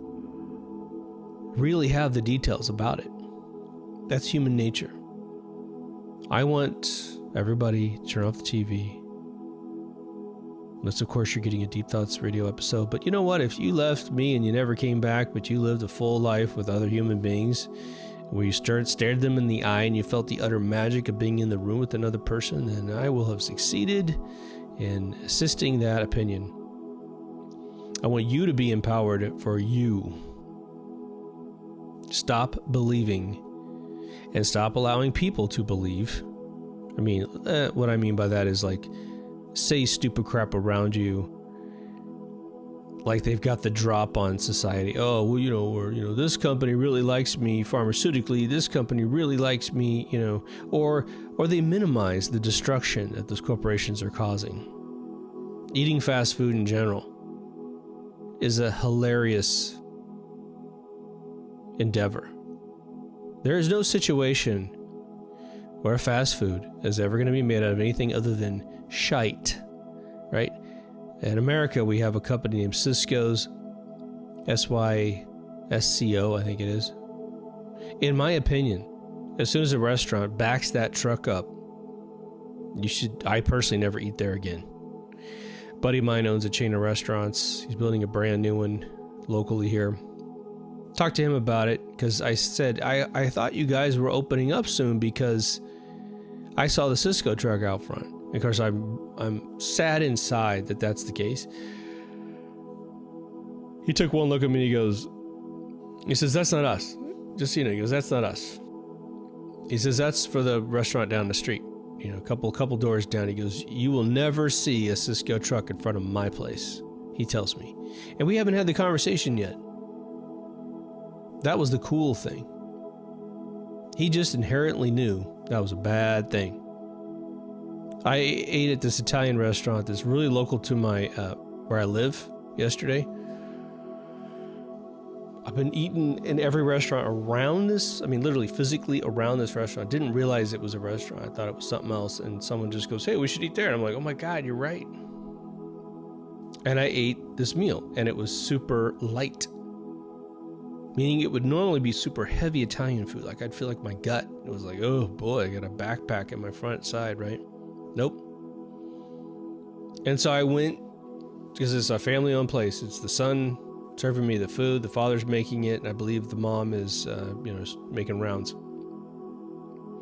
really have the details about it. That's human nature. I want everybody to turn off the TV. Unless, of course, you're getting a Deep Thoughts radio episode. But you know what? If you left me and you never came back, but you lived a full life with other human beings, where you stared them in the eye and you felt the utter magic of being in the room with another person, then I will have succeeded in assisting that opinion. I want you to be empowered for you. Stop believing and stop allowing people to believe. I mean, what I mean by that is like, say stupid crap around you, like they've got the drop on society. Oh, well, this company really likes me pharmaceutically. This company really likes me, or they minimize the destruction that those corporations are causing. Eating fast food in general is a hilarious endeavor. There is no situation where fast food is ever going to be made out of anything other than shite, right? In America, we have a company named Cisco's, SYSCO, I think it is. In my opinion, as soon as a restaurant backs that truck up, I personally never eat there again. A buddy of mine owns a chain of restaurants. He's building a brand new one locally here. Talked to him about it because I said, I thought you guys were opening up soon because I saw the Cisco truck out front. Of course, I'm sad inside that that's the case. He took one look at me and he says, that's not us. Just so you know, he goes, that's not us. He says, that's for the restaurant down the street. A couple doors down. He goes, you will never see a Cisco truck in front of my place, he tells me. And we haven't had the conversation yet. That was the cool thing. He just inherently knew that was a bad thing. I ate at this Italian restaurant that's really local to my where I live yesterday. I've been eating in every restaurant around this. I mean, literally physically around this restaurant. I didn't realize it was a restaurant. I thought it was something else. And someone just goes, hey, we should eat there. And I'm like, oh my God, you're right. And I ate this meal and it was super light. Meaning it would normally be super heavy Italian food. Like I'd feel like my gut. It was like, oh boy, I got a backpack in my front side, right? Nope. And so I went, because it's a family-owned place. It's the son serving me the food, the father's making it, and I believe the mom is, making rounds.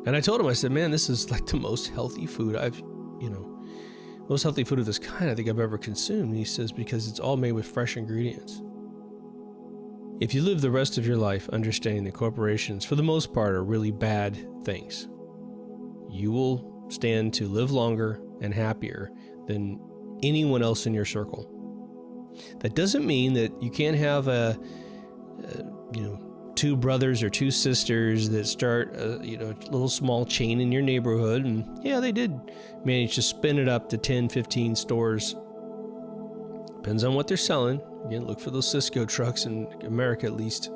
And I told him, I said, man, this is like the most healthy food most healthy food of this kind I think I've ever consumed. And he says, because it's all made with fresh ingredients. If you live the rest of your life understanding that corporations, for the most part, are really bad things, you will stand to live longer and happier than anyone else in your circle. That doesn't mean that you can't have two brothers or two sisters that start a little small chain in your neighborhood, and yeah, they did manage to spin it up to 10, 15 stores. Depends on what they're selling. Again, look for those Cisco trucks in America at least.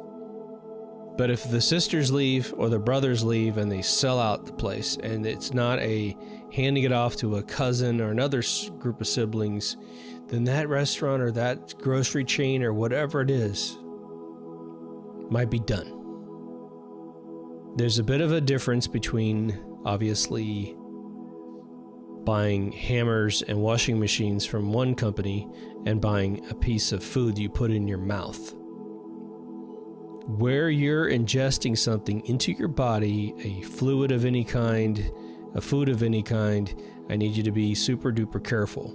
But if the sisters leave or the brothers leave and they sell out the place, and it's not a handing it off to a cousin or another group of siblings, then that restaurant or that grocery chain or whatever it is might be done. There's a bit of a difference between, obviously, buying hammers and washing machines from one company and buying a piece of food you put in your mouth. Where you're ingesting something into your body, a fluid of any kind, a food of any kind, I need you to be super duper careful.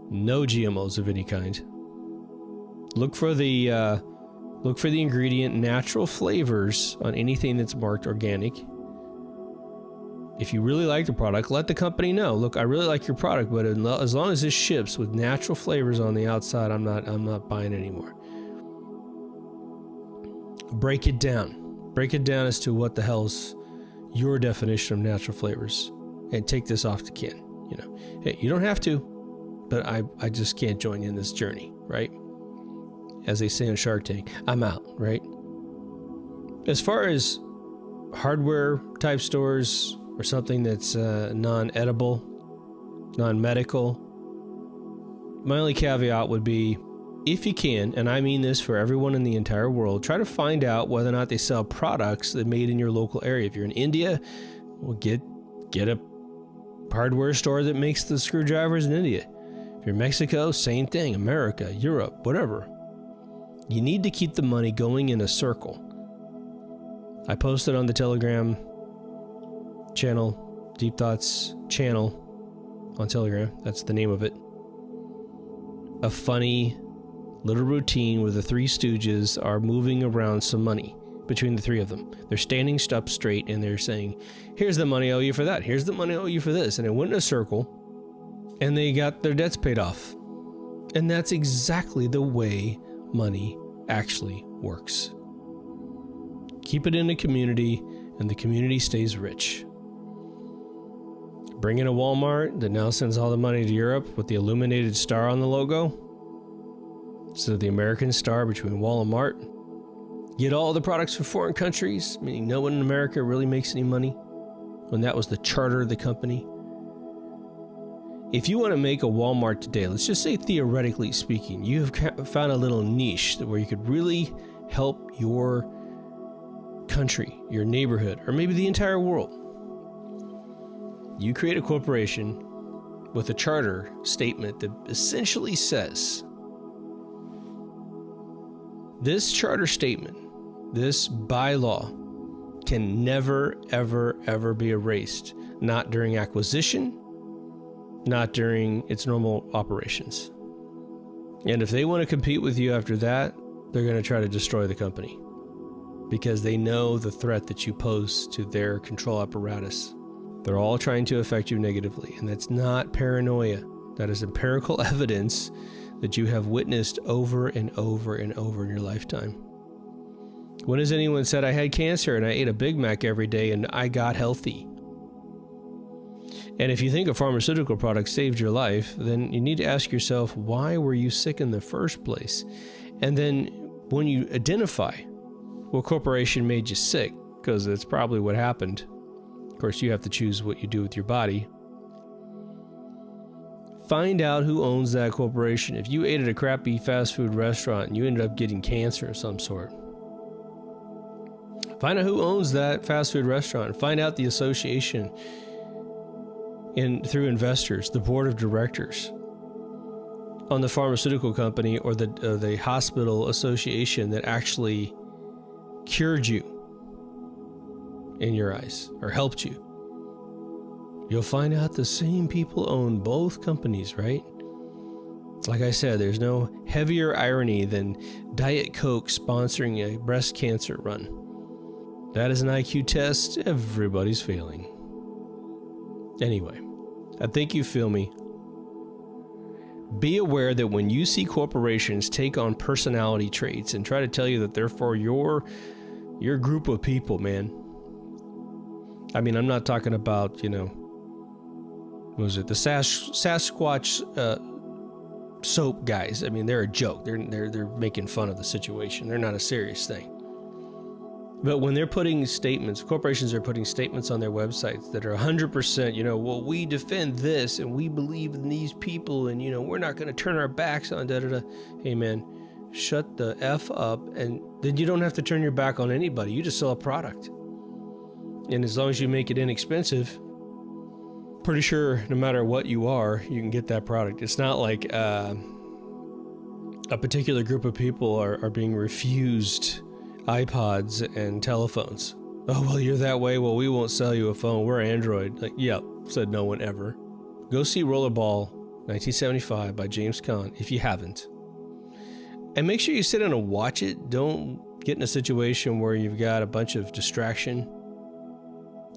No GMOs of any kind. Look for the ingredient natural flavors on anything that's marked organic. If you really like the product, let the company know. Look, I really like your product, but as long as this ships with natural flavors on the outside, I'm not buying anymore. Break it down. Break it down as to what the hell's your definition of natural flavors. and take this off the can. You know, hey, you don't have to, but I just can't join you in this journey, right? As they say on Shark Tank, I'm out, right? As far as hardware type stores or something that's non-edible, non-medical, my only caveat would be, if you can, and I mean this for everyone in the entire world, try to find out whether or not they sell products that are made in your local area. If you're in India, well, get a hardware store that makes the screwdrivers in India. If you're in Mexico, same thing. America, Europe, whatever. You need to keep the money going in a circle. I posted on the Telegram channel, Deep Thoughts channel on Telegram, that's the name of it, a funny little routine where the three stooges are moving around some money between the three of them. They're standing up straight and they're saying, here's the money I owe you for that. Here's the money I owe you for this. And it went in a circle and they got their debts paid off. And that's exactly the way money actually works. Keep it in a community and the community stays rich. Bring in a Walmart that now sends all the money to Europe with the illuminated star on the logo instead of the American star between Wal and Mart. Get all the products from foreign countries, meaning no one in America really makes any money, when that was the charter of the company. If you want to make a Walmart today, let's just say theoretically speaking, you have found a little niche where you could really help your country, your neighborhood, or maybe the entire world. You create a corporation with a charter statement that essentially says, this charter statement, this bylaw, can never, ever, ever be erased. Not during acquisition, not during its normal operations. And if they want to compete with you after that, they're going to try to destroy the company because they know the threat that you pose to their control apparatus. They're all trying to affect you negatively, and that's not paranoia. That is empirical evidence that you have witnessed over and over and over in your lifetime. When has anyone said, I had cancer and I ate a Big Mac every day and I got healthy? And if you think a pharmaceutical product saved your life, then you need to ask yourself, why were you sick in the first place? And then when you identify what corporation made you sick, because that's probably what happened. Of course, you have to choose what you do with your body. Find out who owns that corporation. If you ate at a crappy fast food restaurant and you ended up getting cancer of some sort, find out who owns that fast food restaurant. Find out the association through investors, the board of directors on the pharmaceutical company or the hospital association that actually cured you in your eyes or helped you. You'll find out the same people own both companies, right? Like I said, there's no heavier irony than Diet Coke sponsoring a breast cancer run. That is an IQ test everybody's failing. Anyway, I think you feel me. Be aware that when you see corporations take on personality traits and try to tell you that they're for your group of people, man. I mean, I'm not talking about, what was it, the Sasquatch soap guys. I mean, they're a joke. They're making fun of the situation. They're not a serious thing. But when they're putting statements, corporations are putting statements on their websites that are 100%, well, we defend this and we believe in these people and, we're not going to turn our backs on da-da-da. Hey, man, shut the F up, and then you don't have to turn your back on anybody. You just sell a product. And as long as you make it inexpensive, pretty sure no matter what you are, you can get that product. It's not like a particular group of people are being refused iPods and telephones. Oh, well, you're that way. Well, we won't sell you a phone. We're Android. Like, yep, said no one ever. Go see Rollerball 1975 by James Caan if you haven't. And make sure you sit down and watch it. Don't get in a situation where you've got a bunch of distraction.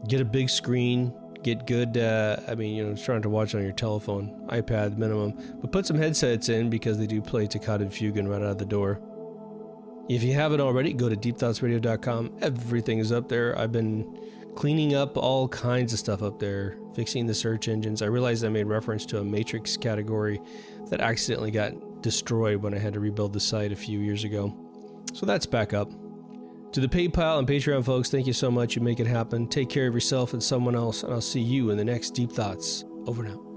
Get a big screen. Get good, trying to watch on your telephone, iPad minimum. But put some headsets in because they do play Toccata and Fugen right out of the door. If you haven't already, go to deepthoughtsradio.com. Everything is up there. I've been cleaning up all kinds of stuff up there, fixing the search engines. I realized I made reference to a matrix category that accidentally got destroyed when I had to rebuild the site a few years ago. So that's back up. To the PayPal and Patreon folks, thank you so much. You make it happen. Take care of yourself and someone else, and I'll see you in the next Deep Thoughts. Over now.